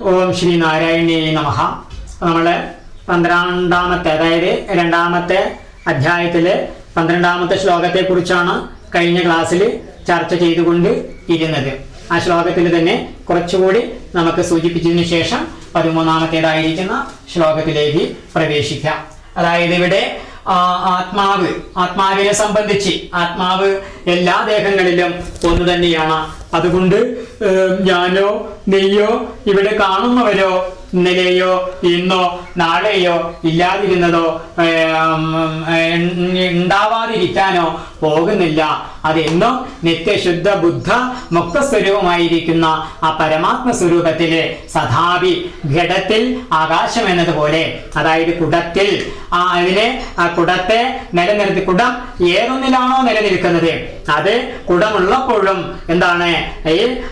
ഓം ശ്രീ നാരായണീ നമഃ. നമ്മൾ 12ാമത്തെ, അതായത് 2ാമത്തെ അധ്യായത്തിലെ 12ാമത്തെ ശ്ലോകത്തെ കുറിച്ചാണ് കഴിഞ്ഞ ക്ലാസ്സിൽ ചർച്ച ചെയ്തുകൊണ്ട് ഇരുന്നത്. ആ ശ്ലോകത്തിൽ തന്നെ കുറച്ചുകൂടി നമുക്ക് സൂചിപ്പിച്ചതിന് ശേഷം 13ാമത്തേതായിരിക്കുന്ന ശ്ലോകത്തിലേക്ക് പ്രവേശിക്കാം. അതായത് ഇവിടെ ആത്മാവിനെ സംബന്ധിച്ച് ആത്മാവ് എല്ലാ ദേഹങ്ങളിലും ഒന്ന് തന്നെയാണ്. അതുകൊണ്ട് ഞാനോ നീയോ ഇവിടെ കാണുന്നവരോ ഇന്നലെയോ ഇന്നോ നാളെയോ ഇല്ലാതിരുന്നതോ ഉണ്ടാവാതിരിക്കാനോ പോകുന്നില്ല. അതെന്നും നിത്യശുദ്ധ ബുദ്ധ മുക്തസ്വരൂപമായിരിക്കുന്ന ആ പരമാത്മ സ്വരൂപത്തില് സദാപി ഘടത്തിൽ ആകാശം എന്നതുപോലെ, അതായത് കുടത്തിൽ അതിനെ ആ കുടത്തെ നിലനിർത്തി, കുടം ഏതൊന്നിലാണോ നിലനിൽക്കുന്നത് അത് കുടമുള്ളപ്പോഴും എന്താണ്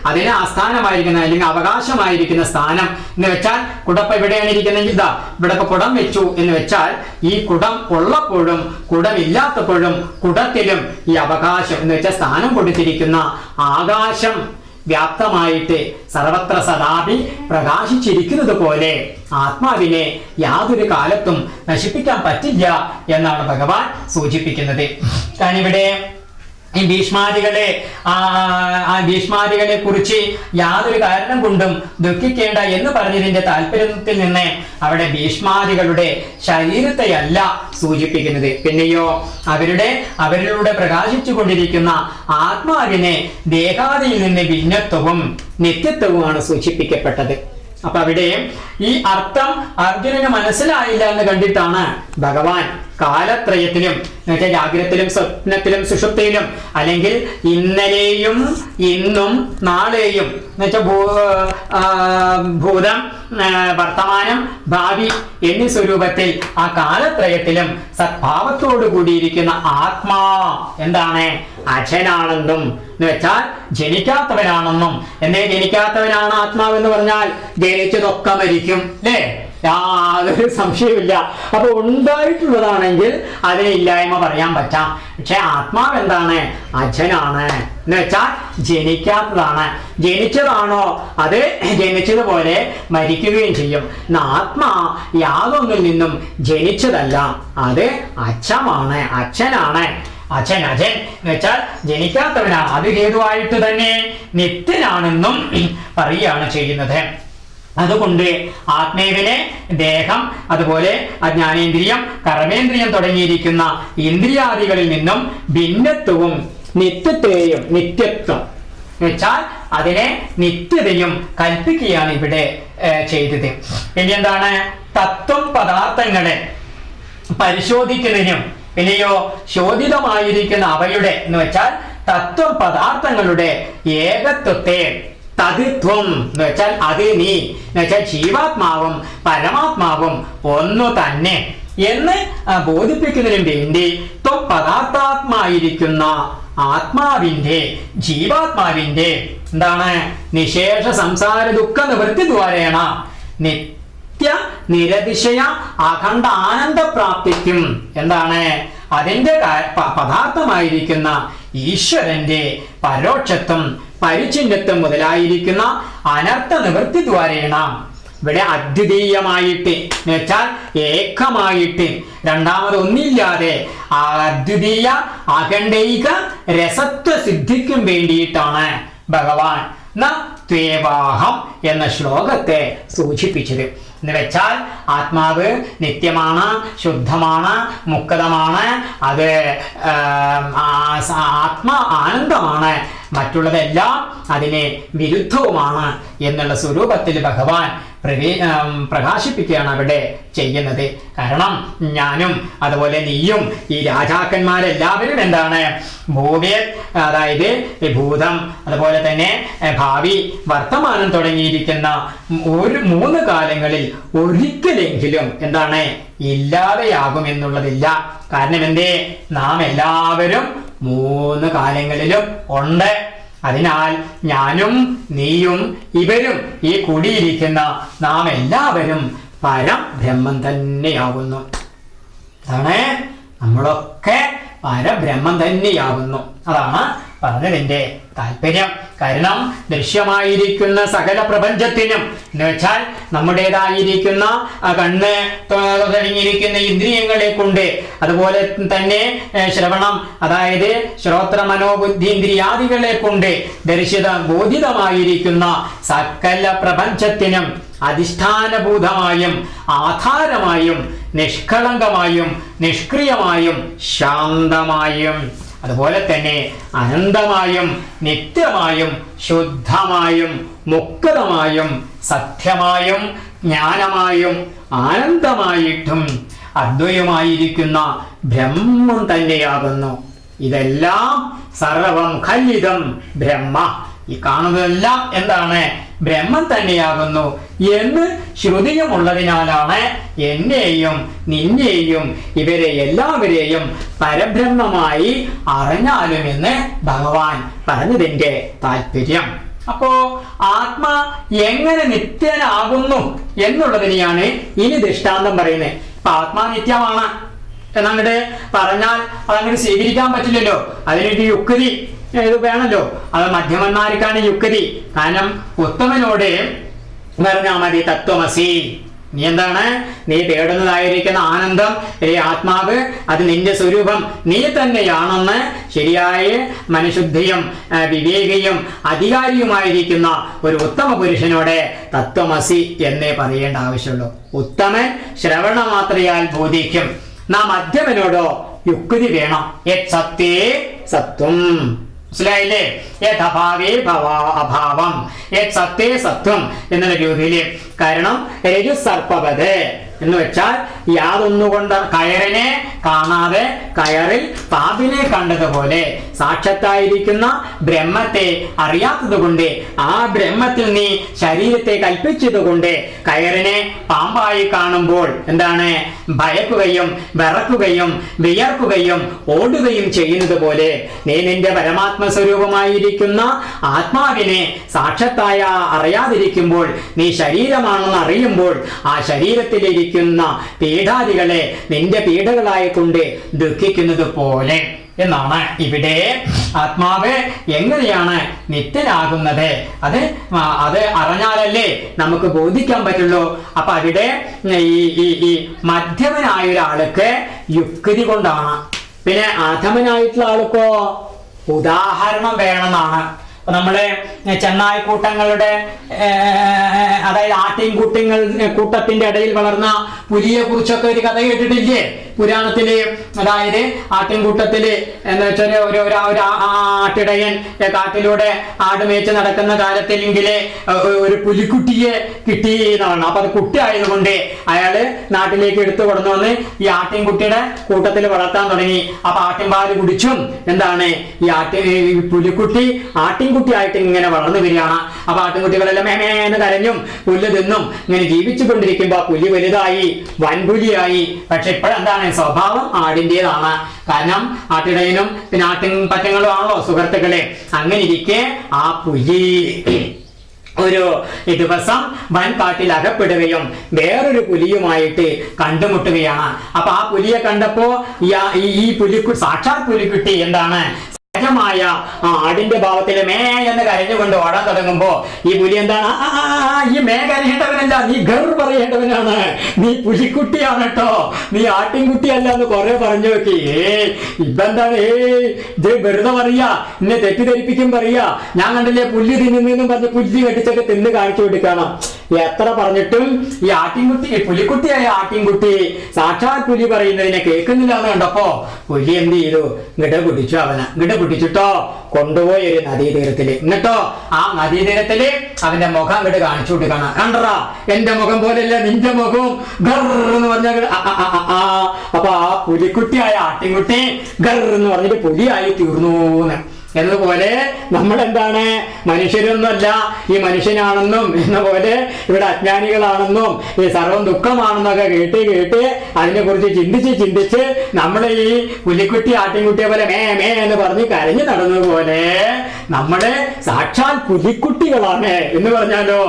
അതിന് ആസ്ഥാനമായിരിക്കുന്ന അല്ലെങ്കിൽ അവകാശമായിരിക്കുന്ന സ്ഥാനം എന്ന് വെച്ചാൽ, കുടപ്പ എവിടെയാണ് ഇരിക്കുന്നതെങ്കിൽ ഇതാ ഇവിടെ കുടം വെച്ചു എന്ന് വെച്ചാൽ, ഈ കുടം ഉള്ളപ്പോഴും കുടമില്ലാത്തപ്പോഴും കുടത്തിലും ഈ അവകാശം എന്ന് വെച്ചാൽ സ്ഥാനം കൊടുത്തിരിക്കുന്ന ആകാശം വ്യാപ്തമായിട്ട് സർവത്ര സദാപി പ്രകാശിച്ചിരിക്കുന്നത് പോലെ ആത്മാവിനെ യാതൊരു കാലത്തും നശിപ്പിക്കാൻ പറ്റില്ല എന്നാണ് ഭഗവാൻ സൂചിപ്പിക്കുന്നത്. കാരണം ഇവിടെ ഈ ഭീഷ്മാദികളെ കുറിച്ച് യാതൊരു കാരണം കൊണ്ടും ദുഃഖിക്കേണ്ട എന്ന് പറഞ്ഞതിന്റെ താല്പര്യത്തിൽ നിന്ന് അവിടെ ഭീഷ്മാദികളുടെ ശരീരത്തെയല്ല സൂചിപ്പിക്കുന്നത്, പിന്നെയോ അവരിലൂടെ പ്രകാശിച്ചു കൊണ്ടിരിക്കുന്ന ആത്മാവിനെ ദേഹാദിയിൽ നിന്ന് ഭിന്നത്വവും നിത്യത്വവുമാണ് സൂചിപ്പിക്കപ്പെട്ടത്. അപ്പൊ അവിടെ ഈ അർത്ഥം അർജുനന് മനസ്സിലായില്ല എന്ന് കണ്ടിട്ടാണ് ഭഗവാൻ കാലത്രയത്തിലും എന്നുവെച്ചാൽ ജാഗ്രതത്തിലും സ്വപ്നത്തിലും സുഷുപ്തിയിലും അല്ലെങ്കിൽ ഇന്നലെയും ഇന്നും നാളെയും എന്നുവെച്ചാൽ ഭൂതം വർത്തമാനം ഭാവി എന്നീ സ്വരൂപത്തിൽ ആ കാലത്രയത്തിലും സദ്ഭാവത്തോടു കൂടിയിരിക്കുന്ന ആത്മാ എന്താണ് അച്ഛനാണെന്നും എന്ന് വെച്ചാൽ ജനിക്കാത്തവനാണെന്നും. എന്നേ ജനിക്കാത്തവനാണ് ആത്മാവെന്ന് പറഞ്ഞാൽ ജനിച്ചതൊക്കെ മരിക്കും അല്ലേ? യാതൊരു സംശയമില്ല. അപ്പൊ ഉണ്ടായിട്ടുള്ളതാണെങ്കിൽ അതിന് ഇല്ലായ്മ പറയാൻ പറ്റാം. പക്ഷെ ആത്മാവ് എന്താണ്? അച്ഛനാണ് എന്ന് വെച്ചാൽ ജനിക്കാത്തതാണ്. ജനിച്ചതാണോ അത് ജനിച്ചതുപോലെ മരിക്കുകയും ചെയ്യും. ആത്മാ യാതൊന്നിൽ നിന്നും ജനിച്ചതല്ല, അത് അച്ഛനാണ്. അച്ഛൻ എന്ന് വെച്ചാൽ ജനിക്കാത്തവനാണ്. അത് ഹേതുവായിട്ട് തന്നെ നിത്യനാണെന്നും പറയുകയാണ് ചെയ്യുന്നത്. അതുകൊണ്ട് ആത്മേവിനെ ദേഹം, അതുപോലെ അജ്ഞാനേന്ദ്രിയം, കർമ്മേന്ദ്രിയം തുടങ്ങിയിരിക്കുന്ന ഇന്ദ്രിയാദികളിൽ നിന്നും ഭിന്നത്വവും നിത്യത്വം വെച്ചാൽ അതിനെ നിത്യതയും കൽപ്പിക്കുകയാണ് ഇവിടെ ചെയ്തത്. ഇനി എന്താണ്? തത്വം പദാർത്ഥങ്ങളെ പരിശോധിക്കുന്നതിനും പിന്നെയോ ശോധിതമായിരിക്കുന്ന അവയുടെ എന്ന് വെച്ചാൽ തത്വം പദാർത്ഥങ്ങളുടെ ഏകത്വത്തെ തത്വം എന്ന് വെച്ചാൽ അത് നീ എന്ന് വെച്ചാൽ ജീവാത്മാവും പരമാത്മാവും ഒന്നു തന്നെ എന്ന് ബോധിപ്പിക്കുന്നതിനും വേണ്ടി പദാർത്ഥാത്മായിരിക്കുന്ന ആത്മാവിന്റെ ജീവാത്മാവിന്റെ എന്താണ് നിശേഷ സംസാര ദുഃഖ നിവൃത്തി ദ്വാരേണ നിത്യ നിരതിശയ അഖണ്ഡ ആനന്ദ പ്രാപ്തിക്കും എന്താണ് അതിന്റെ പദാർത്ഥമായിരിക്കുന്ന ഈശ്വരന്റെ പരോക്ഷത്വം പരിചിന്നത്വം മുതലായിരിക്കുന്ന അനർത്ഥ നിവൃത്തി ദ്വാരേണ ഇവിടെ അദ്വിതീയമായിട്ട് എന്ന് വെച്ചാൽ ഏകമായിട്ട് രണ്ടാമതൊന്നില്ലാതെ അദ്വിതീയ അഖണ്ഡൈക രസത്വ സിദ്ധിക്കും വേണ്ടിയിട്ടാണ് ഭഗവാൻ ത്വേവാഹം എന്ന ശ്ലോകത്തെ സൂചിപ്പിച്ചത്. എന്ന് വെച്ചാൽ ആത്മാവ് നിത്യമാണ്, ശുദ്ധമാണ്, മുക്തമാണ്, അത് ആത്മ ആനന്ദമാണ്, മറ്റുള്ളതെല്ലാം അതിനെ വിരുദ്ധവുമാണ് എന്നുള്ള സ്വരൂപത്തിൽ ഭഗവാൻ പ്രകാശിപ്പിക്കുകയാണ് അവിടെ ചെയ്യുന്നത്. കാരണം ഞാനും അതുപോലെ നീയും ഈ രാജാക്കന്മാരെല്ലാവരും എന്താണ് ഭൂമിയെ, അതായത് ഭൂതം, അതുപോലെ തന്നെ ഭാവി, വർത്തമാനം തുടങ്ങിയിരിക്കുന്ന ഒരു 3 കാലങ്ങളിൽ ഒരിക്കലെങ്കിലും എന്താണ് ഇല്ലാതെയാകുമെന്നുള്ളതില്ല. കാരണം എന്തേ? നാം എല്ലാവരും 3 കാലങ്ങളിലും ഉണ്ട്. അതിനാൽ ഞാനും നീയും ഇവരും ഈ കൂടിയിരിക്കുന്ന നാം എല്ലാവരും പരബ്രഹ്മം തന്നെയാകുന്നു. അതാണ് നമ്മളൊക്കെ പരബ്രഹ്മം തന്നെയാകുന്നു. അതാണ് പറഞ്ഞതിന്റെ താല്പര്യം. കാരണം ദൃശ്യമായിരിക്കുന്ന സകല പ്രപഞ്ചത്തിനും എന്ന് വെച്ചാൽ നമ്മുടേതായിരിക്കുന്ന കണ്ണ് തുടങ്ങിയിരിക്കുന്ന ഇന്ദ്രിയങ്ങളെ കൊണ്ട്, അതുപോലെ തന്നെ ശ്രവണം, അതായത് ശ്രോത്ര മനോബുദ്ധീന്ദ്രിയാദികളെ കൊണ്ട് ദർശിത ബോധിതമായിരിക്കുന്ന സകല പ്രപഞ്ചത്തിനും അധിഷ്ഠാനഭൂതമായും ആധാരമായും നിഷ്കളങ്കമായും നിഷ്ക്രിയമായും ശാന്തമായും, അതുപോലെ തന്നെ അനന്തമായും നിത്യമായും ശുദ്ധമായും മുക്തമായും സത്യമായും ജ്ഞാനമായും ആനന്ദമായിട്ടും അദ്വയമായിരിക്കുന്ന ബ്രഹ്മം തന്നെയാകുന്നു. ഇതെല്ലാം സർവം ഖല്ലിദം ബ്രഹ്മ, ഈ കാണുന്നതെല്ലാം എന്താണ്? ബ്രഹ്മം തന്നെയാകുന്നു എന്ന് ശ്രുതിയുമുള്ളതിനാലാണ് എന്നെയും നിന്നെയും ഇവരെ എല്ലാവരെയും പരബ്രഹ്മമായി അറിഞ്ഞാലും എന്ന് ഭഗവാൻ പറഞ്ഞതിന്റെ താല്പര്യം. അപ്പോ ആത്മാ എങ്ങനെ നിത്യനാകുന്നു എന്നുള്ളതിനെയാണ് ഇനി ദൃഷ്ടാന്തം പറയുന്നത്. ഇപ്പൊ ആത്മാ നിത്യമാണ് എന്നങ്ങോട്ട് പറഞ്ഞാൽ അതങ്ങോട്ട് സ്വീകരിക്കാൻ പറ്റില്ലല്ലോ. അതിനൊരു യുക്തി ഇത് വേണല്ലോ. അത് മധ്യമന്മാർക്കാണ് യുക്തി. കാരണം ഉത്തമനോട് പറഞ്ഞാൽ മതി തത്വമസി, നീ എന്താണ്? നീ തേടുന്നതായിരിക്കുന്ന ആനന്ദം, ആത്മാവ്, അത് നിന്റെ സ്വരൂപം നീ തന്നെയാണെന്ന് ശരിയായ മനഃശുദ്ധിയും വിവേകിയും അധികാരിയുമായിരിക്കുന്ന ഒരു ഉത്തമ പുരുഷനോട് തത്വമസി എന്നേ പറയേണ്ട ആവശ്യമുള്ളൂ. ഉത്തമൻ ശ്രവണ മാത്രയാൽ ബോധിക്കും. നാം മധ്യമനോടോ യുക്തി വേണം. സത്യേ സത്വം, മനസ്സിലായില്ലേ? യഥഭാവേ അഭാവം, സത്യേ സത്വം എന്നുള്ള രീതിയില്. കാരണം രജുസർപ്പവത് എന്ന് വെച്ചാൽ യാതൊന്നുകൊണ്ട് കയറിനെ കാണാതെ കയറിൽ പാമ്പിനെ കണ്ടതുപോലെ സാക്ഷാത്തായിരിക്കുന്ന ബ്രഹ്മത്തെ അറിയാത്തത് കൊണ്ട്, ആ ബ്രഹ്മത്തിൽ നീ ശരീരത്തെ കൽപ്പിച്ചത് കൊണ്ട് കയറിനെ പാമ്പായി കാണുമ്പോൾ എന്താണ്? ഭയക്കുകയും വിറക്കുകയും വിയർക്കുകയും ഓടുകയും ചെയ്യുന്നത് പോലെ നീ നിന്റെ പരമാത്മസ്വരൂപമായിരിക്കുന്ന ആത്മാവിനെ സാക്ഷാത്തായ അറിയാതിരിക്കുമ്പോൾ, നീ ശരീരമാണെന്ന് അറിയുമ്പോൾ ആ ശരീരത്തിലിരിക്കുന്ന പീഡാദികളെ നിന്റെ പീഡകളായി കൊണ്ട് ദുഃഖിക്കുന്നത് പോലെ എന്നാണ് ഇവിടെ ആത്മാവ് എങ്ങനെയാണ് നിത്യനാകുന്നത്. അത് അറിഞ്ഞാലല്ലേ നമുക്ക് ബോധിക്കാൻ പറ്റുള്ളൂ. അപ്പൊ അവിടെ ഈ മധ്യമനായ ഒരാൾക്ക് യുക്തി കൊണ്ടാണ്. പിന്നെ അധമനായിട്ടുള്ള ആൾക്കോ ഉദാഹരണം വേണമെന്നാണ്. നമ്മള് ചെന്നായ്ക്കൂട്ടങ്ങളുടെ അതായത് കൂട്ടത്തിന്റെ ഇടയിൽ വളർന്ന പുലിയെ കുറിച്ചൊക്കെ ഒരു കഥ കേട്ടിട്ടില്ലേ പുരാണത്തില്? അതായത് ആട്ടിൻകൂട്ടത്തില് എന്ന് വെച്ചാൽ ഒരു ആട്ടിടയൻ കാട്ടിലൂടെ ആടുമേച്ച് നടക്കുന്ന കാലത്തിലെങ്കില് ഒരു പുലിക്കുട്ടിയെ കിട്ടി എന്നാണ്. അപ്പൊ അത് കുട്ടി ആയതുകൊണ്ട് അയാള് നാട്ടിലേക്ക് എടുത്തു കൊണ്ടു വന്ന് ഈ ആട്ടിൻകുട്ടിയുടെ കൂട്ടത്തിൽ വളർത്താൻ തുടങ്ങി. അപ്പൊ ആട്ടിൻപാല് കുടിച്ചും എന്താണ് ഈ പുലിക്കുട്ടി ആട്ടിൻകുട്ടി ആയിട്ട് ഇങ്ങനെ വളർന്നു വരികയാണ്. അപ്പൊ ആട്ടിൻകുട്ടികളെല്ലാം മേമേന്ന് കരഞ്ഞും പുല്ല് തിന്നും ഇങ്ങനെ ജീവിച്ചു കൊണ്ടിരിക്കുമ്പോ പുലി വലുതായി വൻപുലിയായി. പക്ഷെ ഇപ്പോഴെന്താണ് സ്വഭാവം ആടിൻ്റെതാണ്. കാരണം ആട്ടിടയനും പിന്നെ ആട്ടിൻ പറ്റങ്ങളും ആണല്ലോ സുഹൃത്തുക്കളെ. അങ്ങനെ ഇരിക്കെ ആ പുലി ഒരു ദിവസം വൻകാട്ടിൽ അകപ്പെടുകയും വേറൊരു പുലിയുമായിട്ട് കണ്ടുമുട്ടുകയാണ്. അപ്പൊ ആ പുലിയെ കണ്ടപ്പോ ഈ പുലിക്കുട്ടി, സാക്ഷാത് പുലിക്കുട്ടി എന്താണ് മായ ആടിന്റെ ഭാവത്തില് മേ എന്ന് കരഞ്ഞുകൊണ്ട് ഓടാൻ തുടങ്ങുമ്പോ ഈ പുലി എന്താണ്? ഈ മേ കരയേണ്ടവനല്ല, നീ ഗർ പറയേണ്ടവനാണ്, നീ പുലിക്കുട്ടിയാണ് കേട്ടോ, നീ ആട്ടിൻകുട്ടിയല്ല എന്ന് കുറെ പറഞ്ഞു നോക്കി. ഇപ്പെന്താണ് ഇത് വെറുതെ പറയാ, എന്നെ തെറ്റിദ്ധരിപ്പിക്കും പറയാ. ഞാൻ കണ്ടില്ലേ പുല്ല് തിന്നുന്നെന്നും പറഞ്ഞ് പുല്ല് കെട്ടിച്ചൊക്കെ തിന്ന് കാണിച്ചു കൊടുക്കണം. എത്ര പറഞ്ഞിട്ടും ഈ പുലിക്കുട്ടിയായ ആട്ടിൻകുട്ടി സാക്ഷാത് പുലി പറയുന്നതിനെ കേൾക്കുന്നില്ല എന്ന് കണ്ടപ്പോ പുലി എന്ത് ചെയ്തു? ഗിട പിടിച്ചിട്ടോ കൊണ്ടുപോയി ഒരു നദീതീരത്തില്. എന്നിട്ടോ ആ നദീതീരത്തില് അവന്റെ മുഖം അങ്ങോട്ട് കാണിച്ചു കൊടുക്കണം. കണ്ടറാ, എന്റെ മുഖം പോലെയല്ല നിന്റെ മുഖവും ഗർ എന്ന് പറഞ്ഞ. അപ്പൊ ആ പുലിക്കുട്ടിയായ ആട്ടിൻകുട്ടി ഗർ എന്ന് പറഞ്ഞിട്ട് പുലിയായി തീർന്നു എന്നതുപോലെ നമ്മളെന്താണ് മനുഷ്യരൊന്നുമല്ല, ഈ മനുഷ്യനാണെന്നും എന്ന പോലെ ഇവിടെ അജ്ഞാനികളാണെന്നും ഈ സർവം ദുഃഖമാണെന്നൊക്കെ കേട്ട് അതിനെ കുറിച്ച് ചിന്തിച്ച് നമ്മൾ ഈ പുലിക്കുട്ടി ആട്ടിൻകുട്ടിയെ പോലെ മേ എന്ന് പറഞ്ഞ് കരഞ്ഞു നടന്നതുപോലെ നമ്മള് സാക്ഷാൽ പുലിക്കുട്ടികളാണ് എന്ന് പറഞ്ഞാലോ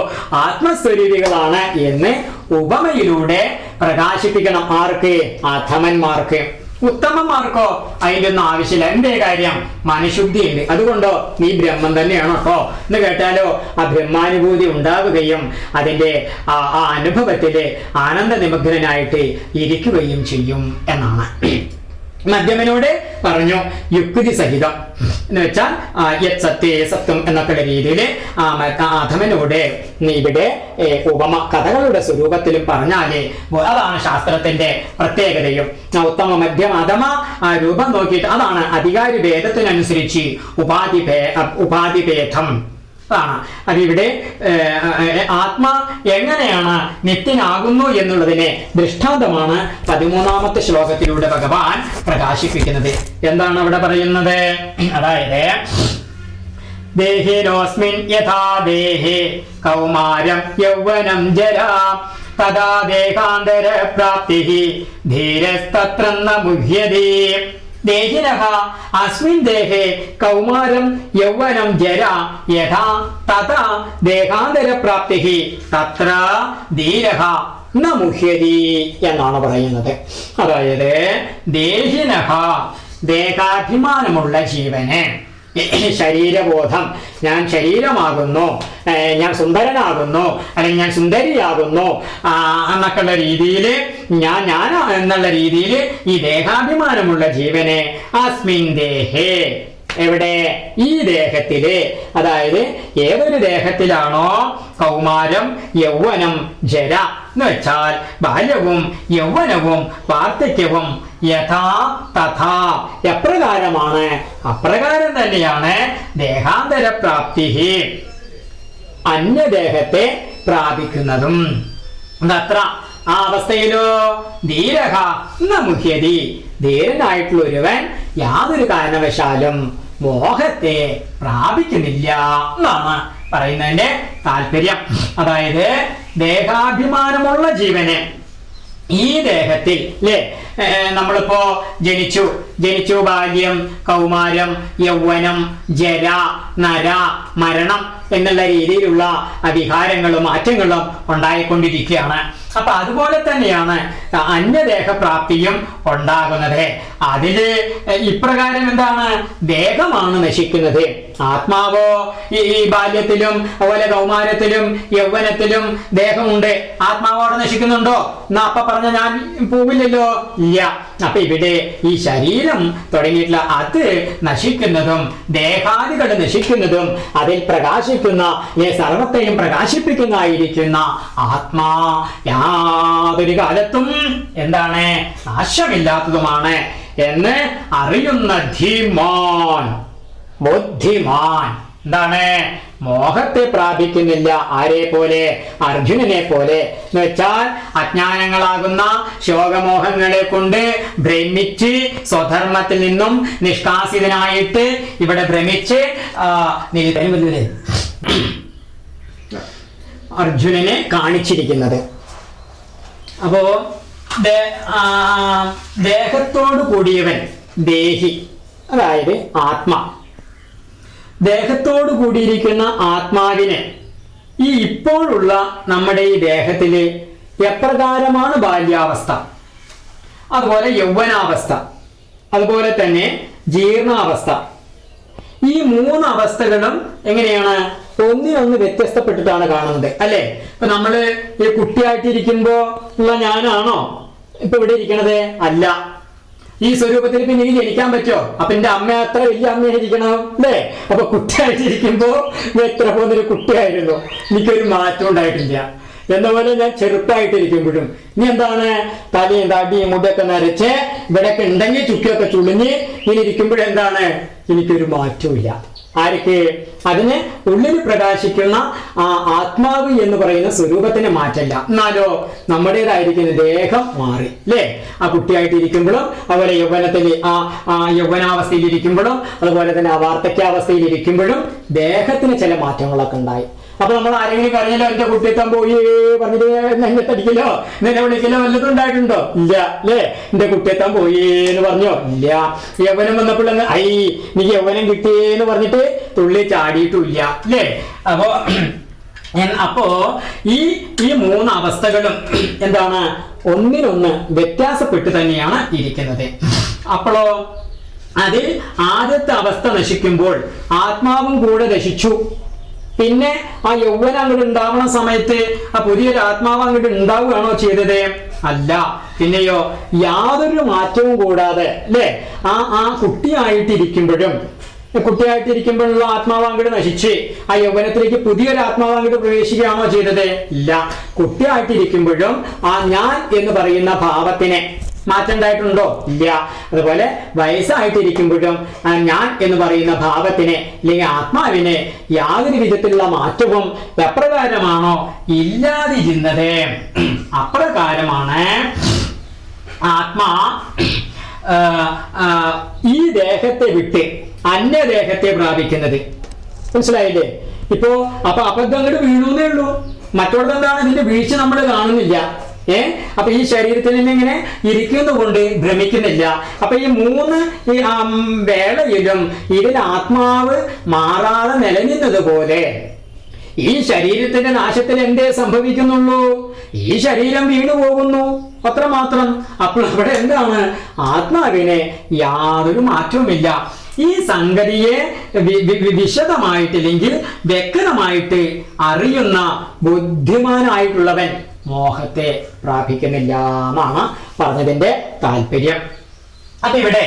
ആത്മസ്വരൂപികളാണ് എന്ന് ഉപമയിലൂടെ പ്രകാശിപ്പിക്കണം. ആർക്ക്? അധമന്മാർക്ക്. ഉത്തമന്മാർക്കോ അതിൻ്റെ ഒന്നും ആവശ്യമില്ല. എന്തേ കാര്യം? മനഃശുദ്ധിയുണ്ട്. അതുകൊണ്ടോ നീ ബ്രഹ്മം തന്നെയാണോ കേട്ടോ എന്ന് കേട്ടാലോ ആ ബ്രഹ്മാനുഭൂതി ഉണ്ടാവുകയും അതിൻ്റെ ആ അനുഭവത്തില് ആനന്ദ നിമഗ്നനായിട്ട് ഇരിക്കുകയും ചെയ്യും എന്നാണ്. മധ്യമനോട് പറഞ്ഞു യുക്തി സഹിതം എന്ന് വെച്ചാൽ യത് സത്യേ സത്യം എന്നൊക്കെയുള്ള രീതിയിൽ അധമനോട് ഇവിടെ ഉപമ കഥകളുടെ സ്വരൂപത്തിലും പറഞ്ഞാലേ അതാണ് ശാസ്ത്രത്തിന്റെ പ്രത്യേകതയും. ഉത്തമ മധ്യമ അധമ രൂപം നോക്കിയിട്ട് അതാണ് അധികാരി ഭേദത്തിനനുസരിച്ച് ഉപാധിഭേദം ാണ്. അതിവിടെ ആത്മാ എങ്ങനെയാണ് നിത്യനാകുന്നു എന്നുള്ളതിനെ ദൃഷ്ടാന്തമാണ് 13ാമത്തെ ശ്ലോകത്തിലൂടെ ഭഗവാൻ പ്രകാശിപ്പിക്കുന്നത്. എന്താണ് അവിടെ പറയുന്നത്? അതായത് ദേഹിനോസ്മിൻ യഥാ ദേഹേ കൗമാരം യൗവനം ജരാ തദാ ദേഹാന്തര പ്രാപ്തിഃ ധീരസ്തത്ര ന മുഹ്യതേ. ദേഹിനഃ അസ്മിൻ ദേഹേ കൗമാരം യൗവനം ജര യഥാ തഥാ ദേഹാന്തര പ്രാപ്തിഃ തത്ര ധീരഃ ന മുഹ്യതി എന്നാണ് പറയുന്നത്. അതായത് ദേഹിനഃ ദേഹാഭിമാനമുള്ള ജീവന് ശരീരബോധം, ഞാൻ ശരീരമാകുന്നു, ഞാൻ സുന്ദരനാകുന്നു, അല്ലെങ്കിൽ ഞാൻ സുന്ദരിയാകുന്നു എന്നൊക്കെയുള്ള രീതിയിൽ ഞാൻ എന്നുള്ള രീതിയിൽ ഈ ദേഹാഭിമാനമുള്ള ജീവനെ അസ്മിൻ ദേഹേ, എവിടെ? ഈ ദേഹത്തില്, അതായത് ഏതൊരു ദേഹത്തിലാണോ കൗമാരം യൗവനം ജര എന്ന് വെച്ചാൽ ബാല്യവും യൗവനവും വാർദ്ധക്യവും യഥാ തഥാ എപ്രകാരമാണ് അപ്രകാരം തന്നെയാണ് ദേഹാന്തര പ്രാപ്തി, അന്യദേഹത്തെ പ്രാപിക്കുന്നതും. അത്ര ആ അവസ്ഥയിലോ ധീരഹ ന മുഹ്യതി, ധീരനായിട്ടുള്ള ഒരുവൻ യാതൊരു കാരണവശാലും മോഹത്തെ പ്രാപിക്കുന്നില്ല എന്നാണ് പറയുന്നതിന്റെ താല്പര്യം. അതായത് ദേഹാഭിമാനമുള്ള ജീവന് ഈ ദേഹത്തിൽ അല്ലേ, നമ്മളിപ്പോ ജനിച്ചു ബാല്യം, കൗമാരം, യൗവനം, ജര, നര, മരണം എന്നുള്ള രീതിയിലുള്ള വികാരങ്ങളും മാറ്റങ്ങളും ഉണ്ടായിക്കൊണ്ടിരിക്കുകയാണ്. അപ്പൊ അതുപോലെ തന്നെയാണ് അന്യദേഹപ്രാപ്തിയും ഉണ്ടാകുന്നത്. അതില് ഇപ്രകാരം എന്താണ്? ദേഹമാണ് നശിക്കുന്നത്. ആത്മാവോ ഈ ബാല്യത്തിലും അതുപോലെ കൗമാരത്തിലും യൗവനത്തിലും ദേഹമുണ്ട്. ആത്മാവോടെ നശിക്കുന്നുണ്ടോ? എന്നാ അപ്പ പറഞ്ഞ ഞാൻ പോവില്ലല്ലോ, ഇല്ല. അപ്പൊ ഇവിടെ ഈ ശരീരം തുടങ്ങിയിട്ടുള്ള അത് നശിക്കുന്നതും ദേഹാദികൾ നശിക്കുന്നതും അതിൽ പ്രകാശിക്കുന്ന സർവത്തെയും പ്രകാശിപ്പിക്കുന്നതായിരിക്കുന്ന ആത്മാ യാതൊരു കാലത്തും എന്താണ്? നാശമില്ലാത്തതുമാണ് എന്ന് അറിയുന്ന ധീമാൻ, ബുദ്ധിമാൻ എന്താണ്? മോഹത്തെ പ്രാപിക്കുന്നില്ല. ആരെ പോലെ? അർജുനനെ പോലെ. എന്ന് വെച്ചാൽ അജ്ഞാനങ്ങളാകുന്ന ശോകമോഹങ്ങളെ കൊണ്ട് ഭ്രമിച്ച് സ്വധർമ്മത്തിൽ നിന്നും നിഷ്കാസിതനായിട്ട് ഇവിടെ ഭ്രമിച്ച് അർജുനനെ കാണിച്ചിരിക്കുന്നത്. അപ്പോ ദേഹത്തോട് കൂടിയവൻ ദേഹി, അതായത് ആത്മാ. ദേഹത്തോട് കൂടിയിരിക്കുന്ന ആത്മാവിന് ഈ ഇപ്പോഴുള്ള നമ്മുടെ ഈ ദേഹത്തില് എപ്രകാരമാണ് ബാല്യാവസ്ഥ, അതുപോലെ യൗവനാവസ്ഥ, അതുപോലെ തന്നെ ജീർണാവസ്ഥ, ഈ 3 അവസ്ഥകളും എങ്ങനെയാണ്? ഒന്നിനൊന്ന് വ്യത്യസ്തപ്പെട്ടിട്ടാണ് കാണുന്നത് അല്ലെ? ഇപ്പൊ നമ്മള് ഈ കുട്ടിയായിട്ടിരിക്കുമ്പോ ഉള്ള ഞാനാണോ ഇപ്പൊ ഇവിടെ ഇരിക്കണത്? അല്ല. ഈ സ്വരൂപത്തിൽ പിന്നെ എനിക്ക് ജനിക്കാൻ പറ്റുമോ? അപ്പൊ എന്റെ അമ്മ അത്ര വലിയ അമ്മയായിരിക്കണം അല്ലേ? അപ്പൊ കുട്ടിയായിട്ടിരിക്കുമ്പോ എത്ര പോകുന്നൊരു കുട്ടിയായിരുന്നു, എനിക്കൊരു മാറ്റം ഉണ്ടായിട്ടില്ല. എന്നപോലെ ഞാൻ ചെറുപ്പമായിട്ടിരിക്കുമ്പോഴും ഇനി എന്താണ്? തലയും താടിയും മുടിയൊക്കെ നരച്ച് ഇവിടെയൊക്കെ ഉണ്ടെങ്കിൽ ചുക്കിയൊക്കെ ചുളിഞ്ഞ് ഇനി ഇരിക്കുമ്പോഴെന്താണ്? എനിക്കൊരു മാറ്റവും ഇല്ല. ആർക്ക്? അതിന് ഉള്ളിൽ പ്രകാശിക്കുന്ന ആ ആത്മാവ് എന്ന് പറയുന്ന സ്വരൂപത്തിന് മാറ്റല്ല. എന്നാലോ നമ്മുടേതായിരിക്കുന്ന ദേഹം മാറി അല്ലേ? ആ കുട്ടിയായിട്ടിരിക്കുമ്പോഴും അതുപോലെ യൗവനത്തിൽ ആ യൗവനാവസ്ഥയിൽ ഇരിക്കുമ്പോഴും അതുപോലെ തന്നെ ആ വാർദ്ധക്യാവസ്ഥയിൽ ഇരിക്കുമ്പോഴും ദേഹത്തിന് ചില മാറ്റങ്ങളൊക്കെ ഉണ്ടായി. അപ്പൊ നമ്മൾ ആരെങ്കിലും പറഞ്ഞല്ലോ എന്റെ കുട്ടിയെത്താൻ പോയി പറഞ്ഞിട്ട് എന്നെ തടിക്കലോ എന്നെ വിളിക്കലോ വല്ലതും ഉണ്ടായിട്ടുണ്ടോ? ഇല്ല അല്ലേ? എന്റെ കുട്ടിയെത്താൻ പോയി എന്ന് പറഞ്ഞോ? ഇല്ല. യൗവനം വന്നപ്പോഴെന്ന് എനിക്ക് യൗവനം കിട്ടിയെന്ന് പറഞ്ഞിട്ട് തുള്ളി ചാടിയിട്ടില്ല അല്ലേ? അപ്പോ ഈ 3 അവസ്ഥകളും എന്താണ്? ഒന്നിനൊന്ന് വ്യത്യാസപ്പെട്ട് തന്നെയാണ് ഇരിക്കുന്നത്. അപ്പോഴോ അതിൽ ആദ്യത്തെ അവസ്ഥ നശിക്കുമ്പോൾ ആത്മാവും കൂടെ നശിച്ചു. പിന്നെ ആ യൗവനം അങ്ങോട്ട് ഉണ്ടാവണ സമയത്ത് ആ പുതിയൊരു ആത്മാവ് അങ്ങോട്ട് ഉണ്ടാവുകയാണോ ചെയ്തത്? അല്ല. പിന്നെയോ യാതൊരു മാറ്റവും കൂടാതെ അല്ലെ ആ കുട്ടിയായിട്ടിരിക്കുമ്പോഴുള്ള ആത്മാവ് അങ്ങോട്ട് നശിച്ച് ആ യൗവനത്തിലേക്ക് പുതിയൊരു ആത്മാവ് അങ്ങോട്ട് പ്രവേശിക്കുകയാണോ ചെയ്തത്? ഇല്ല. കുട്ടിയായിട്ടിരിക്കുമ്പോഴും ആ ഞാൻ എന്ന് പറയുന്ന ഭാവത്തിനെ മാറ്റം ഉണ്ടായിട്ടുണ്ടോ? ഇല്ല. അതുപോലെ വയസ്സായിട്ടിരിക്കുമ്പോഴും ഞാൻ എന്ന് പറയുന്ന ഭാവത്തിനെ അല്ലെങ്കിൽ ആത്മാവിനെ യാതൊരു വിധത്തിലുള്ള മാറ്റവും എപ്രകാരമാണോ ഇല്ലാതിരുന്നത് അപ്രകാരമാണ് ആത്മാ ഈ ദേഹത്തെ വിട്ട് അന്യദേഹത്തെ പ്രാപിക്കുന്നത്. മനസ്സിലായില്ലേ? അപ്പൊ അബദ്ധങ്ങൾ വീണൂന്നേ ഉള്ളൂ. മറ്റുള്ളത് എന്താണ്? ഇതിന്റെ വീഴ്ച നമ്മൾ കാണുന്നില്ല. അപ്പൊ ഈ ശരീരത്തിൽ നിന്ന് ഇങ്ങനെ ഇരിക്കുന്നതുകൊണ്ട് ഭ്രമിക്കുന്നില്ല. അപ്പൊ ഈ മൂന്ന് വേളയിലും ഇതിൽ ആത്മാവ് മാറാതെ നിലനിന്നത് പോലെ ഈ ശരീരത്തിന്റെ നാശത്തിൽ എന്തേ സംഭവിക്കുന്നുള്ളൂ? ഈ ശരീരം വീണു പോകുന്നു, അത്രമാത്രം. അപ്പോൾ അവിടെ എന്താണ്? ആത്മാവിനെ യാതൊരു മാറ്റവുമില്ല. ഈ സംഗതിയെ വിശദമായിട്ടില്ലെങ്കിൽ വ്യക്തമായിട്ട് അറിയുന്ന ബുദ്ധിമാനായിട്ടുള്ളവൻ മോഹത്തെ പ്രാപിക്കുന്നില്ല എന്നാണ് പറഞ്ഞതിന്റെ താല്പര്യം. അപ്പൊ ഇവിടെ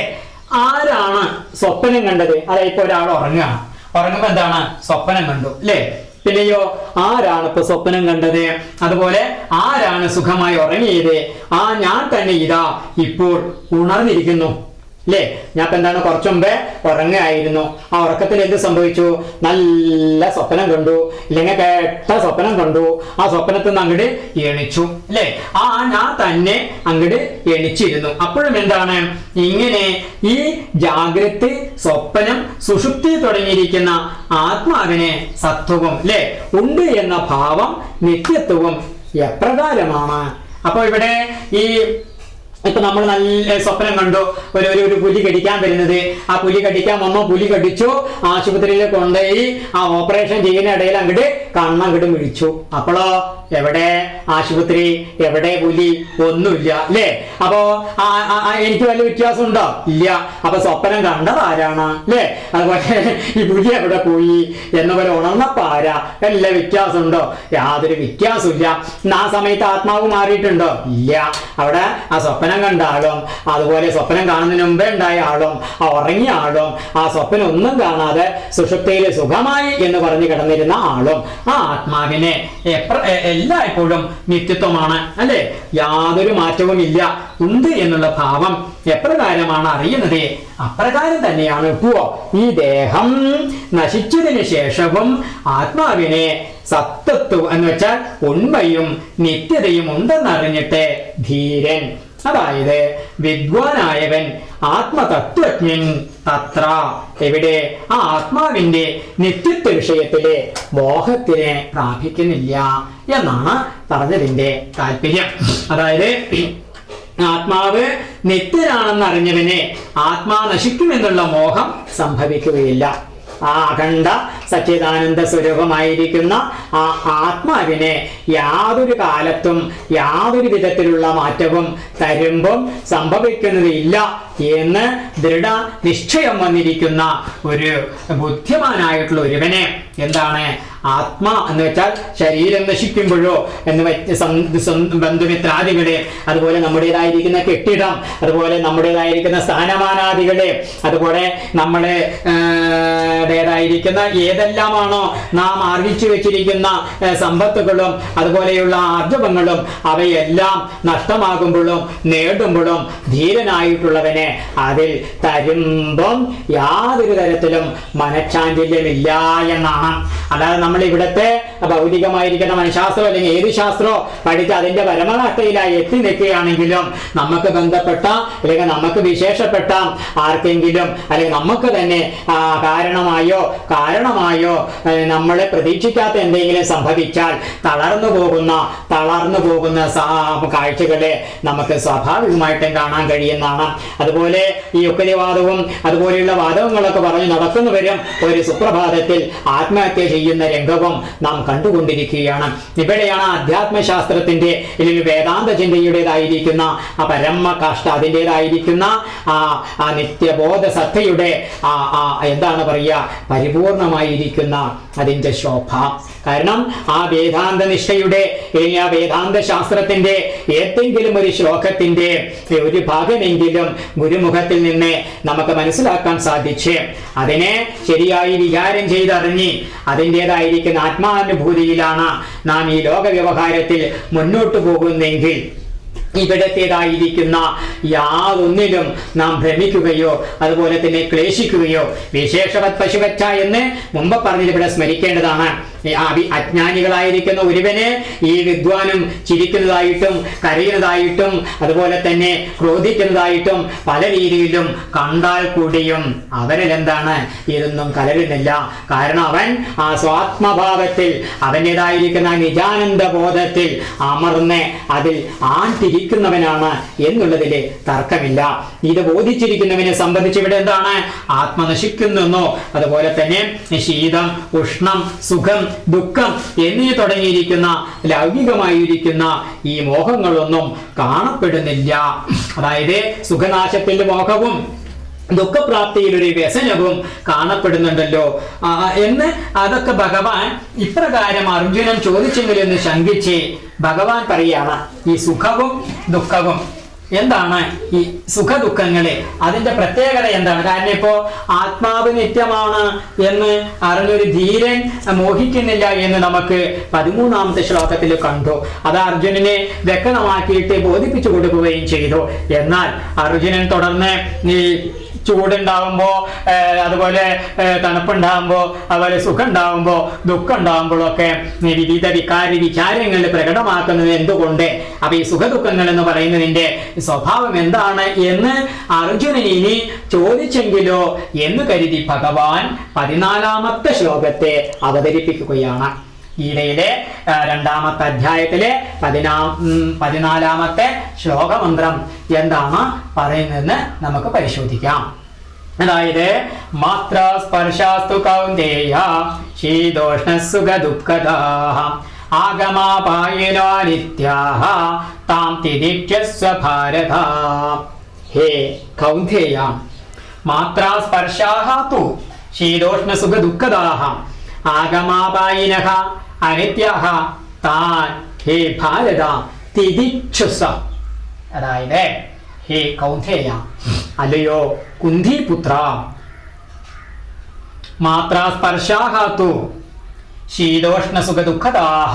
ആരാണ് സ്വപ്നം കണ്ടത്? അതായത് ഇപ്പൊ ഒരാൾ ഉറങ്ങുമ്പോ എന്താണ്? സ്വപ്നം കണ്ടു അല്ലേ? പിന്നെയോ ആരാണ് ഇപ്പൊ സ്വപ്നം കണ്ടത്? അതുപോലെ ആരാണ് സുഖമായി ഉറങ്ങിയത്? ഞാൻ തന്നെ ഇതാ ഇപ്പോൾ ഉണർന്നിരിക്കുന്നു അല്ലേ? ഞാൻ ഇപ്പൊ എന്താണ് കുറച്ചു മുമ്പേ ഉറങ്ങായിരുന്നു. ആ ഉറക്കത്തിൽ എന്ത് സംഭവിച്ചു? നല്ല സ്വപ്നം കണ്ടു, ഇല്ലെങ്കിൽ കേട്ട സ്വപ്നം കണ്ടു. ആ സ്വപ്നത്തിൽ നിന്ന് അങ്ങോട്ട് എണിച്ചു അല്ലേ? ഞാൻ തന്നെ അങ്ങോട്ട് എണിച്ചിരുന്നു. അപ്പോഴും എന്താണ്? ഇങ്ങനെ ഈ ജാഗ്രത സ്വപ്നം സുഷുപ്തി തുടങ്ങിയിരിക്കുന്ന ആത്മാവിനെ സത്വവും അല്ലെ ഉണ്ട് എന്ന ഭാവം നിത്യത്വവും എപ്രകാരമാണ്? അപ്പൊ ഇവിടെ ഇപ്പൊ നമ്മൾ നല്ല സ്വപ്നം കണ്ടു, ഒരു പുലി കടിക്കാൻ വരുന്നത്. ആ പുലി കടിക്കാൻ വന്നോ, പുലി കടിച്ചു, ആശുപത്രിയിൽ കൊണ്ടുപോയി ആ ഓപ്പറേഷൻ ചെയ്യുന്ന ഇടയിൽ അങ്ങോട്ട് കണ്ണങ്ങോട്ട് മിഴിച്ചു. അപ്പോഴോ എവിടെ ആശുപത്രി, എവിടെ പുലി? ഒന്നുമില്ല അല്ലേ? അപ്പോ എനിക്ക് വല്ല വ്യത്യാസം ഉണ്ടോ? ഇല്ല. അപ്പൊ സ്വപ്നം കണ്ടത് ആരാണ് അല്ലേ? അതുപോലെ ഈ പുലി എവിടെ പോയി എന്നപോലെ ഉണർന്നപ്പോ ആരാ? വല്ല വ്യത്യാസം ഉണ്ടോ? യാതൊരു വ്യത്യാസമില്ല. ആ സമയത്ത് ആത്മാവ് മാറിയിട്ടുണ്ടോ? ഇല്ല. അവിടെ ആ സ്വപ്നം കണ്ട ആളും അതുപോലെ സ്വപ്നം കാണുന്നതിന് മുമ്പേ ഉണ്ടായ ആളും ഉറങ്ങിയ ആളും ആ സ്വപ്നം ഒന്നും കാണാതെ സുഷുപ്തിയിൽ സുഖമായി എന്ന് പറഞ്ഞു കിടന്നിരുന്ന ആളും ആ ആത്മാവിനെ എല്ലായ്പ്പോഴും നിത്യത്വമാണ് അല്ലെ? യാതൊരു മാറ്റവും ഇല്ല, ഉണ്ട് എന്നുള്ള ഭാവം എപ്രകാരമാണ് അറിയുന്നത്? അപ്രകാരം തന്നെയാണ് ഇപ്പോൾ ഈ ദേഹം നശിച്ചതിന് ശേഷവും ആത്മാവിനെ സത്തത്വം എന്ന് വെച്ചാൽ ഉണ്മയും നിത്യതയും ഉണ്ടെന്നറിഞ്ഞിട്ട് ധീരൻ, അതായത് വിദ്വാനായവൻ, ആത്മതത്വജ്ഞൻ തത്ര എവിടെ ആ ആത്മാവിന്റെ നിത്യത്വ വിഷയത്തിലെ മോഹത്തിനെ പ്രാപിക്കുന്നില്ല എന്നാണ് പറഞ്ഞതിന്റെ താല്പര്യം. അതായത് ആത്മാവ് നിത്യനാണെന്ന് അറിഞ്ഞവനെ ആത്മാ നശിക്കുമെന്നുള്ള മോഹം സംഭവിക്കുകയില്ല. ആ അഖണ്ഡ സച്ചിദാനന്ദ സ്വരൂപമായിരിക്കുന്ന ആ ആത്മാവിനെ യാതൊരു കാലത്തും യാതൊരു വിധത്തിലുള്ള മാറ്റവും തരുമ്പം സംഭവിക്കുന്നതില്ല എന്ന് ദൃഢ നിശ്ചയം വന്നിരിക്കുന്ന ഒരു ബുദ്ധിമാനായിട്ടുള്ള ഒരുവനെ എന്താണ് ആത്മാ എന്ന് വെച്ചാൽ ശരീരം നശിക്കുമ്പോഴോ എന്ന് ബന്ധുമിത്രാദികളെ, അതുപോലെ നമ്മുടേതായിരിക്കുന്ന കെട്ടിടം, അതുപോലെ നമ്മുടേതായിരിക്കുന്ന സ്ഥാനമാനാദികളെ, അതുപോലെ നമ്മുടേതായിരിക്കുന്ന ഏതെല്ലാമാണോ നാം ആർജിച്ചു വെച്ചിരിക്കുന്ന സമ്പത്തുകളും അതുപോലെയുള്ള ആർജവങ്ങളും അവയെല്ലാം നഷ്ടമാകുമ്പോഴും നേടുമ്പോഴും ധീരനായിട്ടുള്ളവനെ അതിൽ തരുമ്പം യാതൊരു തരത്തിലും മനഃശാഞ്ചല്യമില്ല എന്നാണ്. അല്ലാതെ നമ്മൾ ഇവിടുത്തെ ഭൗതികമായിരിക്കുന്ന മനഃശാസ്ത്രം അല്ലെങ്കിൽ ഏത് ശാസ്ത്രമോ പഠിച്ച് അതിന്റെ പരമകാഷ്ടയിലായി എത്തി നിൽക്കുകയാണെങ്കിലും നമുക്ക് ബന്ധപ്പെട്ട അല്ലെങ്കിൽ നമുക്ക് വിശേഷപ്പെട്ട ആർക്കെങ്കിലും അല്ലെങ്കിൽ നമുക്ക് തന്നെ കാരണമായി ഹേതുവായോ കാരണമായോ നമ്മളെ പ്രതീക്ഷിക്കാത്ത എന്തെങ്കിലും സംഭവിച്ചാൽ തളർന്നു പോകുന്ന കാഴ്ചകളെ നമുക്ക് സ്വാഭാവികമായിട്ടും കാണാൻ കഴിയുന്നതാണ്. അതുപോലെ ഈ യുക്തിവാദവും അതുപോലെയുള്ള വാദങ്ങളൊക്കെ പറഞ്ഞ് നടക്കുന്നവരും ഒരു സുപ്രഭാതത്തിൽ ആത്മഹത്യ ചെയ്യുന്ന രംഗവും നാം കണ്ടുകൊണ്ടിരിക്കുകയാണ്. ഇവിടെയാണ് അധ്യാത്മശാസ്ത്രത്തിന്റെ അല്ലെങ്കിൽ വേദാന്ത ചിന്തയുടേതായിരിക്കുന്ന ആ പരമകാഷ്ഠ, അതിൻ്റെതായിരിക്കുന്ന ആ നിത്യബോധ സത്തയുടെ എന്താണ് പറയുക, പരിപൂർണമായിരിക്കുന്ന അതിൻ്റെ ശോഭ. കാരണം ആ വേദാന്ത നിഷ്ഠയുടെ അല്ലെങ്കിൽ ആ വേദാന്ത ശാസ്ത്രത്തിന്റെ ഏതെങ്കിലും ഒരു ശ്ലോകത്തിന്റെ ഒരു ഭാഗമെങ്കിലും ഗുരുമുഖത്തിൽ നിന്ന് നമുക്ക് മനസ്സിലാക്കാൻ സാധിച്ച് അതിനെ ശരിയായി വിചാരം ചെയ്തറിഞ്ഞ് അതിൻ്റെതായിരിക്കുന്ന ആത്മാനുഭൂതിയിലാണ് നാം ഈ ലോക വ്യവഹാരത്തിൽ മുന്നോട്ട് പോകുന്നെങ്കിൽ ഇവിടത്തേതായിരിക്കുന്ന യാതൊന്നിലും നാം ഭ്രമിക്കുകയോ അതുപോലെ തന്നെ ക്ലേശിക്കുകയോ വിശേഷവത് പശുവച്ച എന്ന് മുമ്പ് പറഞ്ഞത് ഇവിടെ സ്മരിക്കേണ്ടതാണ്. അജ്ഞാനികളായിരിക്കുന്ന ഒരുവന് ഈ വിദ്വാനും ചിരിക്കുന്നതായിട്ടും കരയുന്നതായിട്ടും അതുപോലെ തന്നെ ക്രോധിക്കുന്നതായിട്ടും പല രീതിയിലും കണ്ടാൽ കൂടിയും അവരിൽ എന്താണ് ഇതൊന്നും കലരുന്നില്ല. കാരണം അവൻ ആ സ്വാത്മഭാവത്തിൽ അവൻ്റെതായിരിക്കുന്ന നിജാനന്ദ ബോധത്തിൽ അമർന്ന് അതിൽ ആണ്ടിരിക്കുന്നവനാണ് എന്നുള്ളതിൽ തർക്കമില്ല. ഇത് ബോധിച്ചിരിക്കുന്നവനെ സംബന്ധിച്ച് ഇവിടെ എന്താണ് ആത്മനശിക്കുന്നെന്നോ അതുപോലെ തന്നെ ശീതം, ഉഷ്ണം, സുഖം, ദുഃഖം എന്നീ തുടങ്ങിയിരിക്കുന്ന ലൗകികമായിരിക്കുന്ന ഈ മോഹങ്ങളൊന്നും കാണപ്പെടുന്നില്ല. അതായത് സുഖനാശത്തിന്റെ മോഹവും ദുഃഖപ്രാപ്തിയിലൊരു വ്യസനവും കാണപ്പെടുന്നുണ്ടല്ലോ എന്ന് അതൊക്കെ ഭഗവാൻ ഇപ്രകാരം അർജുനൻ ചോദിച്ചെങ്കിലെന്ന് ശങ്കിച്ച് ഭഗവാൻ പറയാണ് ഈ സുഖവും ദുഃഖവും എന്താണ്, ഈ സുഖ ദുഃഖങ്ങളെ അതിന്റെ പ്രത്യേകത എന്താണ്? കാരണം ഇപ്പോ ആത്മാവ് നിത്യമാണ് എന്ന് അറിഞ്ഞൊരു ധീരൻ മോഹിക്കുന്നില്ല എന്ന് നമുക്ക് 13ാമത്തെ ശ്ലോകത്തിൽ കണ്ടു. അത് അർജുനനെ വ്യക്തമാക്കിയിട്ട് ബോധിപ്പിച്ചു കൊടുക്കുകയും ചെയ്തു. എന്നാൽ അർജുനൻ തുടർന്ന് ഈ ചൂടുണ്ടാവുമ്പോ അതുപോലെ തണുപ്പുണ്ടാവുമ്പോ അതുപോലെ സുഖം ഉണ്ടാവുമ്പോ ദുഃഖം ഉണ്ടാവുമ്പോഴൊക്കെ വിവിധ വിചാരങ്ങൾ പ്രകടമാക്കുന്നത് എന്തുകൊണ്ട്, അപ്പൊ ഈ സുഖദുഃഖങ്ങൾ എന്ന് പറയുന്നതിന്റെ സ്വഭാവം എന്താണ് എന്ന് അർജുനൻ ഇനി ചോദിച്ചെങ്കിലോ എന്ന് കരുതി ഭഗവാൻ 14ാമത്തെ ശ്ലോകത്തെ അവതരിപ്പിക്കുകയാണ്. ഗീതയിലെ 2ാമത്തെ അധ്യായത്തിലെ 14ാമത്തെ ശ്ലോകമന്ത്രം എന്താണ് പറയുന്നതെന്ന് നമുക്ക് പരിശോധിക്കാം. അതായത് മാത്ര സ്പർശാസ്തു കൗന്ദേയ ശീതോഷ്ണ സുഖ ദുഃഖദാഃ ആഗമാപായേനോ നിത്യാഃ താം തിദിക്ഷസ്വ ഭാരത. ഹേ കൗന്ദേയ, മാത്ര സ്പർശാഃ തു ശീതോഷ്ണ സുഖ ദുഃഖദാഃ ആഗമാപായിനഃ അനിത്യാഃ താൻ ഹേ ഭാരത തിദിക്ഷുസ്വ. അതായത് ഹേ കൗന്ദേയ, അല്ലയോ കുന്തിപുത്ര, മാത്രാസ്പർശാഃ തു ശീതോഷ്ണ സുഖ ദുഃഖദാഃ,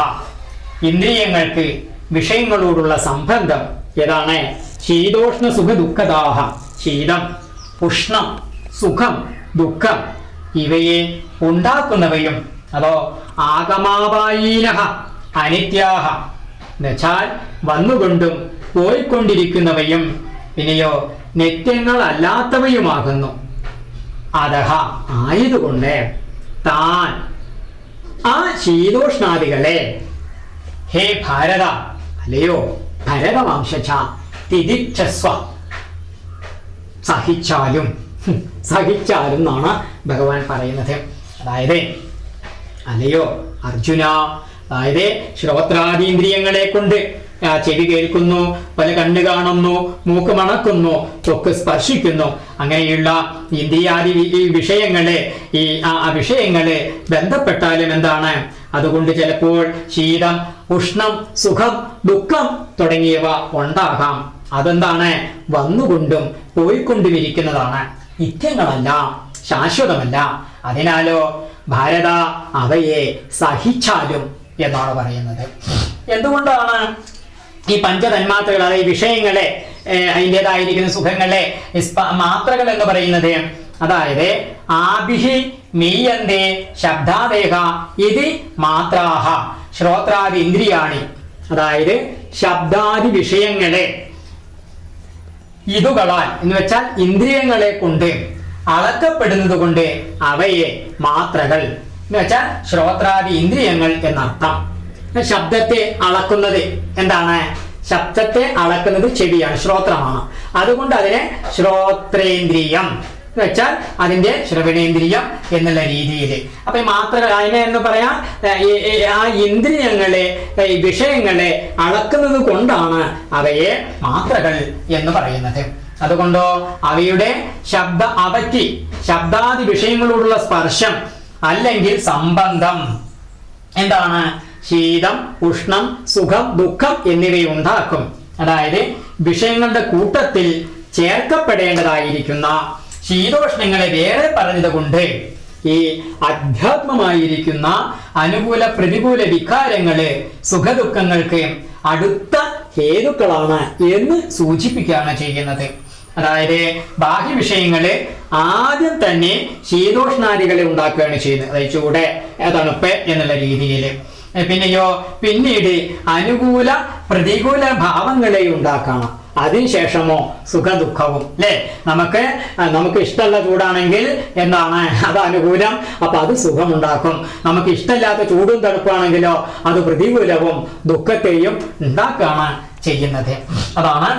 ഇന്ദ്രിയങ്ങൾക്ക് വിഷയങ്ങളോടുള്ള സംബന്ധം ഏതാണ്? ശീതോഷ്ണ സുഖ ദുഃഖദാഃ, ശീതം, ഉഷ്ണം, സുഖം, ദുഃഖം ഇവയെ ഉണ്ടാക്കുന്നവയും അതോ ആഗമാപായീനഃ അനിത്യാഃ എന്നുവെച്ചാൽ വന്നുകൊണ്ടും പോയിക്കൊണ്ടിരിക്കുന്നവയും പിന്നെയോ നിത്യങ്ങളല്ലാത്തവയുമാകുന്നു. അതഹ ആയതുകൊണ്ട് താൻ ആ ശീതോഷ്ണാദികളെ ഹേ ഭാരത, അല്ലയോ ഭരതവംശജ, തിദിക്ഷസ്വ, സഹിച്ചാലും എന്നാണ് ഭഗവാൻ പറയുന്നത്. അതായത് അല്ലയോ അർജുന, അതായത് ശ്രോത്രാദീന്ദ്രിയങ്ങളെ കൊണ്ട് ചെവി കേൾക്കുന്നു, പല കണ്ണ് കാണുന്നു, മൂക്ക് മണക്കുന്നു, ത്വക്ക് സ്പർശിക്കുന്നു, അങ്ങനെയുള്ള ഇന്ദ്രിയാദി വിഷയങ്ങളെ വിഷയങ്ങളെ ബന്ധപ്പെട്ടാലും എന്താണ്, അതുകൊണ്ട് ചിലപ്പോൾ ശീതം, ഉഷ്ണം, സുഖം, ദുഃഖം തുടങ്ങിയവ ഉണ്ടാകാം. അതെന്താണ്, വന്നുകൊണ്ടും പോയിക്കൊണ്ടുമിരിക്കുന്നതാണ്, നിത്യങ്ങളല്ല, ശാശ്വതമല്ല. അതിനാലോ ഭാരത അവയെ സഹിച്ചാലും എന്നാണ് പറയുന്നത്. എന്തുകൊണ്ടാണ് ഈ പഞ്ചതന്മാത്രകൾ, അതായത് വിഷയങ്ങളെ, അതിൻ്റെതായിരിക്കുന്ന സുഖങ്ങളെ മാത്രകൾ എന്ന് പറയുന്നത്? അതായത് ആഭിഹി മീയന്തേ ശബ്ദാദേഹ ഇതി മാത്രാഹ ശ്രോത്രാദി ഇന്ദ്രിയാണി. അതായത് ശബ്ദാദി വിഷയങ്ങളെ ഇതുകളാൽ എന്ന് വെച്ചാൽ ഇന്ദ്രിയങ്ങളെ കൊണ്ട് അളക്കപ്പെടുന്നത് കൊണ്ട് അവയെ മാത്രകൾ എന്ന് വെച്ചാൽ ശ്രോത്രാദി ഇന്ദ്രിയങ്ങൾ എന്നർത്ഥം. ശബ്ദത്തെ അളക്കുന്നത് എന്താണ്? ശബ്ദത്തെ അളക്കുന്നത് ചെവിയാണ്, ശ്രോത്രമാണ്. അതുകൊണ്ട് അതിനെ ശ്രോത്രേന്ദ്രിയം എന്ന് വെച്ചാൽ അതിന്റെ ശ്രവണേന്ദ്രിയം എന്നുള്ള രീതിയിൽ. അപ്പൊ ഈ മാത്രകൾ അതിനെ എന്ന് പറയാം, ആ ഇന്ദ്രിയങ്ങളെ ഈ വിഷയങ്ങളെ അളക്കുന്നത് കൊണ്ടാണ് അവയെ മാത്രകൾ എന്ന് പറയുന്നത്. അതുകൊണ്ടോ അവയുടെ അവയ്ക്ക് ശബ്ദാദി വിഷയങ്ങളോടുള്ള സ്പർശം അല്ലെങ്കിൽ സംബന്ധം എന്താണ്? ശീതം, ഉഷ്ണം, സുഖം, ദുഃഖം എന്നിവയുണ്ടാക്കും. അതായത് വിഷയങ്ങളുടെ കൂട്ടത്തിൽ ചേർക്കപ്പെടേണ്ടതായിരിക്കുന്ന ശീതോഷ്ണങ്ങളെ വേറെ പറഞ്ഞത് കൊണ്ട് ഈ അധ്യാത്മമായിരിക്കുന്ന അനുകൂല പ്രതികൂല വികാരങ്ങള് സുഖദുഃഖങ്ങൾക്ക് അടുത്ത ഹേതുക്കളാണ് എന്ന് സൂചിപ്പിക്കുകയാണ് ചെയ്യുന്നത്. അതായത് ബാഹ്യ വിഷയങ്ങള് ആദ്യം തന്നെ ശീതോഷ്ണാദികളെ ഉണ്ടാക്കുകയാണ് ചെയ്യുന്നത്, അതായത് ചൂട്, തണുപ്പ് എന്നുള്ള രീതിയിൽ. പിന്നെയോ പിന്നീട് അനുകൂല പ്രതികൂല ഭാവങ്ങളെ ഉണ്ടാക്കണം. അതിനുശേഷമോ സുഖദുഃഖവും. അല്ലെ, നമുക്ക് ഇഷ്ടമുള്ള ചൂടാണെങ്കിൽ എന്താണ്? അത് അനുകൂലം, അപ്പൊ അത് സുഖമുണ്ടാക്കും. നമുക്ക് ഇഷ്ടമില്ലാത്ത ചൂടും തണുപ്പാണെങ്കിലോ അത് പ്രതികൂലവും ദുഃഖത്തെയും ഉണ്ടാക്കുകയാണ് ചെയ്യുന്നത്. അതാണ്.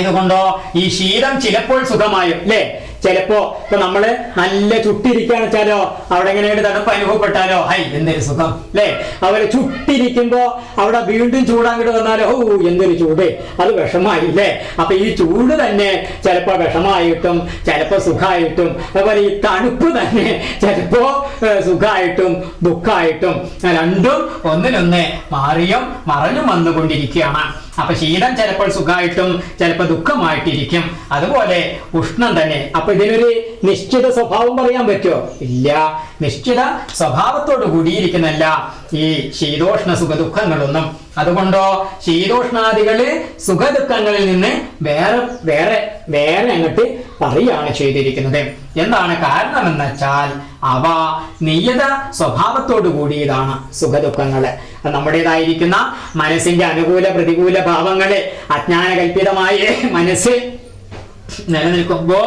ഇതുകൊണ്ടോ ഈ ശീതം ചിലപ്പോൾ സുഖമായും, അല്ലെ, ചിലപ്പോ ഇപ്പൊ നമ്മള് നല്ല ചുട്ടിരിക്കാന്ന് വെച്ചാലോ അവിടെ എങ്ങനെയാണ് തണുപ്പ് അനുഭവപ്പെട്ടാലോ എന്തൊരു സുഖം, അല്ലെ. അവര് ചുട്ടിരിക്കുമ്പോ അവിടെ വീണ്ടും ചൂടാങ്ങിട്ട് വന്നാലോ എന്തൊരു ചൂട്, അത് വിഷമായില്ലേ. അപ്പൊ ഈ ചൂട് തന്നെ ചിലപ്പോ വിഷമായിട്ടും ചിലപ്പോ സുഖമായിട്ടും, അതുപോലെ ഈ തണുപ്പ് തന്നെ ചിലപ്പോ സുഖമായിട്ടും ദുഃഖമായിട്ടും രണ്ടും ഒന്നിനൊന്ന് മാറിയും മറഞ്ഞും വന്നുകൊണ്ടിരിക്കുകയാണ്. അപ്പൊ ശീതം ചിലപ്പോൾ സുഖമായിട്ടും ചിലപ്പോൾ ദുഃഖമായിട്ടിരിക്കും. അതുപോലെ ഉഷ്ണം തന്നെ. അപ്പൊ ഇതിനൊരു നിശ്ചിത സ്വഭാവം പറയാൻ പറ്റുമോ? ഇല്ല. നിശ്ചിത സ്വഭാവത്തോട് കൂടിയിരിക്കുന്നല്ല ഈ ശീതോഷ്ണ സുഖദുഃഖങ്ങളൊന്നും. അതുകൊണ്ടോ ശീതോഷ്ണാദികള് സുഖദുഃഖങ്ങളിൽ നിന്ന് വേറെ അങ്ങോട്ട് പറയുകയാണ് ചെയ്തിരിക്കുന്നത്. എന്താണ് കാരണമെന്ന് വെച്ചാൽ അവ നിയത സ്വഭാവത്തോടു കൂടിയതാണ് സുഖദുഃഖങ്ങള്. നമ്മുടേതായിരിക്കുന്ന മനസ്സിന്റെ അനുകൂല പ്രതികൂല ഭാവങ്ങള് അജ്ഞാനകൽപിതമായ മനസ്സ് നിലനിൽക്കുമ്പോ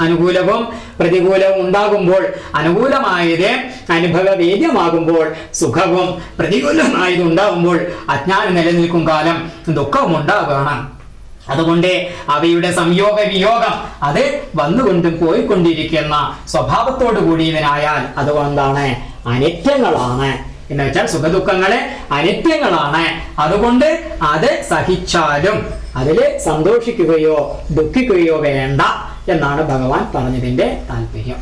അനുകൂലവും പ്രതികൂലവും ഉണ്ടാകുമ്പോൾ, അനുകൂലമായത് അനുഭവവേദ്യമാകുമ്പോൾ സുഖവും പ്രതികൂലമായത് ഉണ്ടാകുമ്പോൾ അജ്ഞാനം നിലനിൽക്കും കാലം ദുഃഖവും ഉണ്ടാവുകയാണ്. അതുകൊണ്ട് അവയുടെ സംയോഗ വിയോഗം അത് വന്നുകൊണ്ടും പോയിക്കൊണ്ടിരിക്കുന്ന സ്വഭാവത്തോടു കൂടിയതിനായാൽ അതുകൊണ്ടാണ് അനിത്യങ്ങളാണ്. എന്ന് വെച്ചാൽ സുഖദുഃഖങ്ങളെ അനിത്യങ്ങളാണ്. അതുകൊണ്ട് അത് സഹിച്ചാലും അതില് സന്തോഷിക്കുകയോ ദുഃഖിക്കുകയോ വേണ്ട എന്നാണ് ഭഗവാൻ പറഞ്ഞതിന്റെ താല്പര്യം.